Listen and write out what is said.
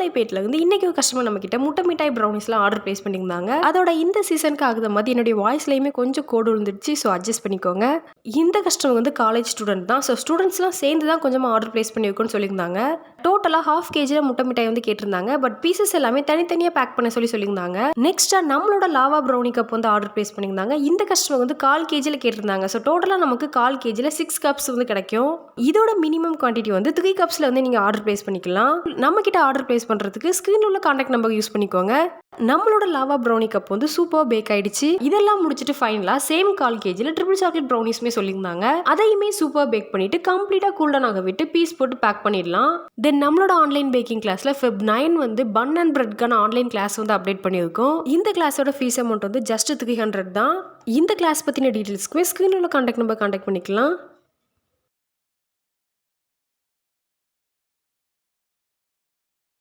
உடுமலைப்பேட்டில் வந்து இன்னைக்கு ஒரு கஸ்டமர் நம்ம கிட்ட முட்டை மிட்டாய் ப்ரௌனிஸ்லாம் ஆர்டர் பிளேஸ் பண்ணியிருந்தாங்க. அதோட இந்த சீசனுக்கு ஆகுத மாதிரி என்னுடைய வாய்ஸ்லையுமே கொஞ்சம் கோடு விழுந்துருச்சு. ஸோ அட்ஜஸ்ட் பண்ணிக்கோங்க. இந்த கஸ்டமர் வந்து காலேஜ் ஸ்டூடெண்ட் தான். ஸோ ஸ்டூடெண்ட்ஸ்லாம் சேர்ந்து தான் கொஞ்சமாக ஆர்டர் பிளேஸ் பண்ணி வைக்கணும்னு சொல்லியிருந்தாங்க. டோட்டலாக ½ kg முட்டை மிட்டாய் வந்து கேட்டிருந்தாங்க. பட் பீசஸ் எல்லாமே தனித்தனியாக பேக் பண்ண சொல்லியிருந்தாங்க. நெக்ஸ்ட்டாக நம்மளோட லாவா ப்ரௌனி கப் வந்து ஆர்டர் பிளேஸ் பண்ணியிருந்தாங்க. இந்த கஸ்டமர் வந்து 1/4 kg கேட்டிருந்தாங்க. ஸோ டோட்டலாக நமக்கு 1/4 kg 6 கப்ஸ் வந்து கிடைக்கும். இதோட மினிமம் குவான்டிட்டி வந்து 3 கப்ஸில் வந்து நீங்கள் ஆர்டர் பிளேஸ் பண்ணிக்கலாம். நம்ம கிட்ட ஆர்டர் பிளேஸ் பண்ணுறதுக்கு ஸ்க்ரீனில் உள்ள கான்டாக்ட் நம்பர் யூஸ் பண்ணிக்கோங்க. நம்மளோட லாவா ப்ரௌனி கப் வந்து சூப்பர் பேக் ஆயிடுச்சு. இதெல்லாம் முடிச்சுட்டு ஃபைனலாக சேம் 1/4 kg ட்ரிபிள் சாக்லேட் ப்ரௌனிஸ்மே சொல்லியிருந்தாங்க. அதையுமே சூப்பர் பேக் பண்ணிட்டு கம்ப்ளீட்டாக கூல்டவுன் ஆக விட்டு பீஸ் போட்டு பேக் பண்ணிடலாம். தென் நம்மளோட ஆன்லைன் பேக்கிங் கிளாஸ்ல Feb 9 வந்து பன் அண்ட் பிரெட்கான ஆன்லைன் கிளாஸ் வந்து அப்டேட் பண்ணியிருக்கோம். இந்த கிளாஸோட ஃபீஸ் அமௌண்ட் வந்து ஜஸ்ட் 300 தான். இந்த கிளாஸ் பற்றின டீட்டெயில்ஸ்க்குமே ஸ்க்ரீனில் உள்ள கான்டாக்ட் நம்பர் கான்டாக்ட் பண்ணிக்கலாம்.